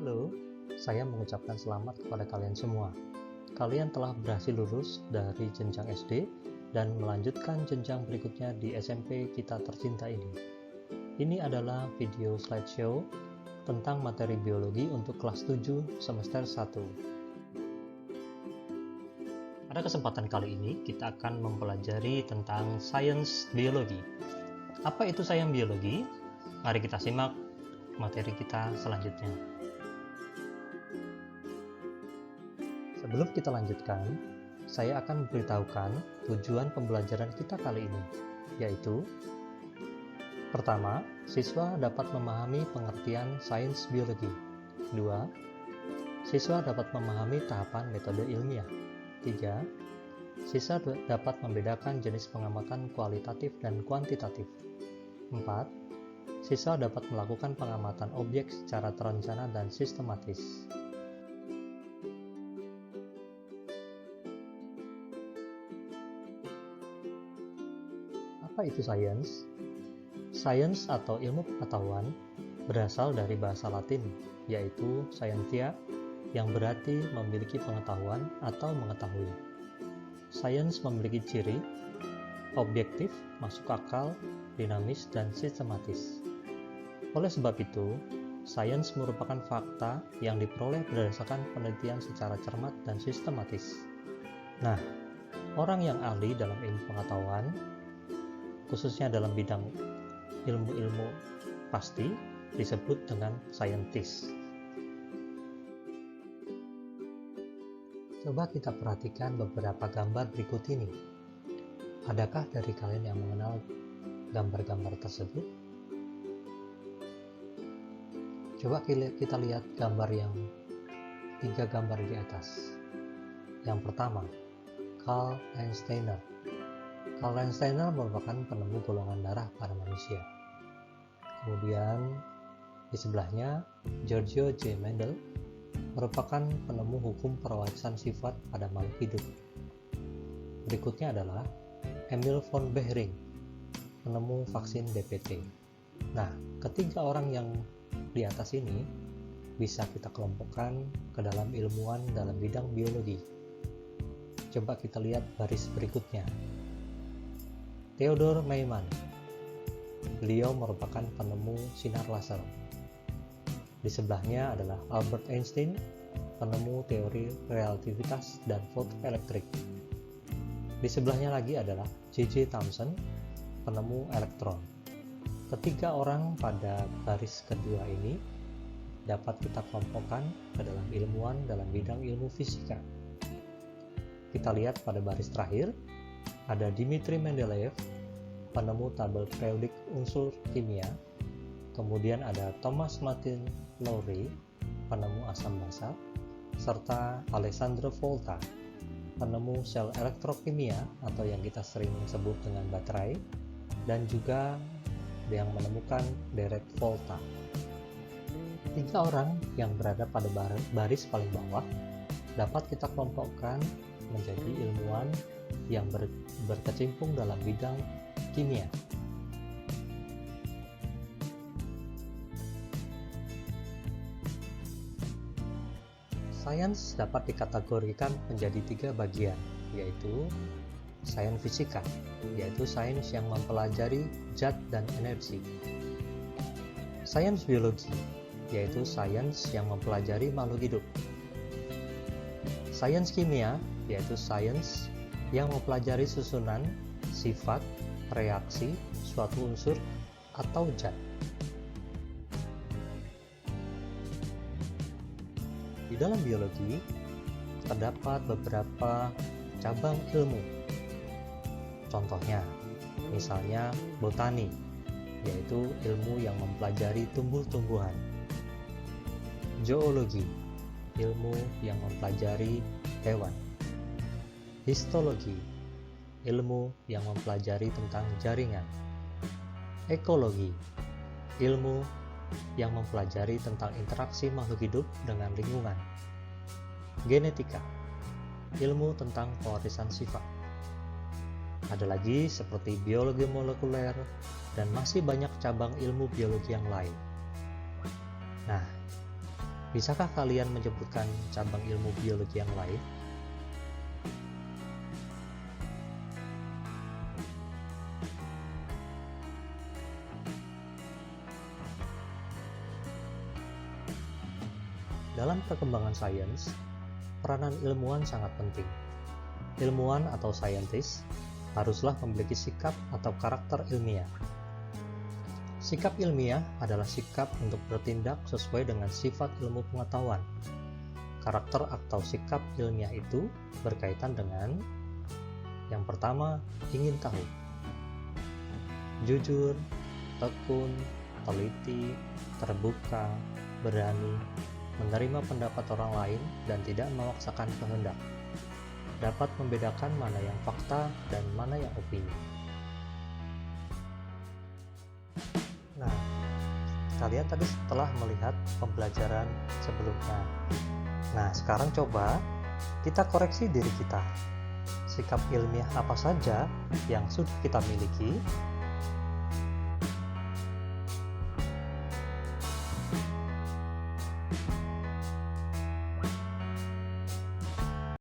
Halo, saya mengucapkan selamat kepada kalian semua. Kalian telah berhasil lulus dari jenjang SD dan melanjutkan jenjang berikutnya di SMP kita tercinta ini. Ini adalah video slideshow tentang materi biologi untuk kelas 7 semester 1. Pada kesempatan kali ini, kita akan mempelajari tentang sains biologi. Apa itu sains biologi? Mari kita simak materi kita selanjutnya. Sebelum kita lanjutkan, saya akan memberitahukan tujuan pembelajaran kita kali ini, yaitu pertama, siswa dapat memahami pengertian sains biologi. 2. Siswa dapat memahami tahapan metode ilmiah. 3. Siswa dapat membedakan jenis pengamatan kualitatif dan kuantitatif. 4. Siswa dapat melakukan pengamatan objek secara terencana dan sistematis. Apa itu sains? Sains atau ilmu pengetahuan berasal dari bahasa Latin, yaitu scientia, yang berarti memiliki pengetahuan atau mengetahui. Sains memiliki ciri objektif, masuk akal, dinamis, dan sistematis. Oleh sebab itu, sains merupakan fakta yang diperoleh berdasarkan penelitian secara cermat dan sistematis. Nah, orang yang ahli dalam ilmu pengetahuan, khususnya dalam bidang ilmu-ilmu pasti, disebut dengan saintis. Coba kita perhatikan beberapa gambar berikut ini. Adakah dari kalian yang mengenal gambar-gambar tersebut? Coba kita lihat gambar yang 3 gambar di atas. Yang pertama, Carl Landsteiner. Carl Landsteiner merupakan penemu golongan darah pada manusia. Kemudian di sebelahnya, Giorgio J. Mendel merupakan penemu hukum perwarisan sifat pada makhluk hidup. Berikutnya adalah Emil von Behring, penemu vaksin DPT. Nah, ketiga orang yang di atas ini bisa kita kelompokkan ke dalam ilmuwan dalam bidang biologi. Coba kita lihat baris berikutnya. Theodor Maiman, beliau merupakan penemu sinar laser. Di sebelahnya adalah Albert Einstein, penemu teori relativitas dan fotoelektrik. Di sebelahnya lagi adalah J.J. Thomson, penemu elektron. Ketiga orang pada baris kedua ini dapat kita kelompokkan ke dalam ilmuwan dalam bidang ilmu fisika. Kita lihat pada baris terakhir, ada Dmitri Mendeleev, penemu tabel periodik unsur kimia. Kemudian ada Thomas Martin Lowry, penemu asam basa, serta Alessandro Volta, penemu sel elektrokimia atau yang kita sering sebut dengan baterai, dan juga yang menemukan deret Volta. 3 orang yang berada pada baris paling bawah dapat kita kelompokkan menjadi ilmuwan yang berkecimpung dalam bidang kimia. Sains dapat dikategorikan menjadi 3 bagian, yaitu sains fisika, yaitu sains yang mempelajari zat dan energi. Sains biologi, yaitu sains yang mempelajari makhluk hidup. Sains kimia, yaitu sains yang mempelajari susunan, sifat, reaksi suatu unsur atau zat. Di dalam biologi, terdapat beberapa cabang ilmu. Contohnya, misalnya botani, yaitu ilmu yang mempelajari tumbuh-tumbuhan. Zoologi, ilmu yang mempelajari hewan. Histologi, ilmu yang mempelajari tentang jaringan. Ekologi, ilmu yang mempelajari tentang interaksi makhluk hidup dengan lingkungan. Genetika, ilmu tentang pewarisan sifat. Ada lagi seperti biologi molekuler dan masih banyak cabang ilmu biologi yang lain. Nah, Bisakah kalian menyebutkan cabang ilmu biologi yang lain? Dalam perkembangan sains, peranan ilmuwan sangat penting. Ilmuwan atau saintis haruslah memiliki sikap atau karakter ilmiah. Sikap ilmiah adalah sikap untuk bertindak sesuai dengan sifat ilmu pengetahuan. Karakter atau sikap ilmiah itu berkaitan dengan yang pertama, ingin tahu. Jujur, tekun, teliti, terbuka, berani, menerima pendapat orang lain dan tidak memaksakan kehendak. Dapat membedakan mana yang fakta dan mana yang opini. Nah, kalian tadi setelah melihat pembelajaran sebelumnya. Nah, sekarang coba kita koreksi diri kita. Sikap ilmiah apa saja yang sudah kita miliki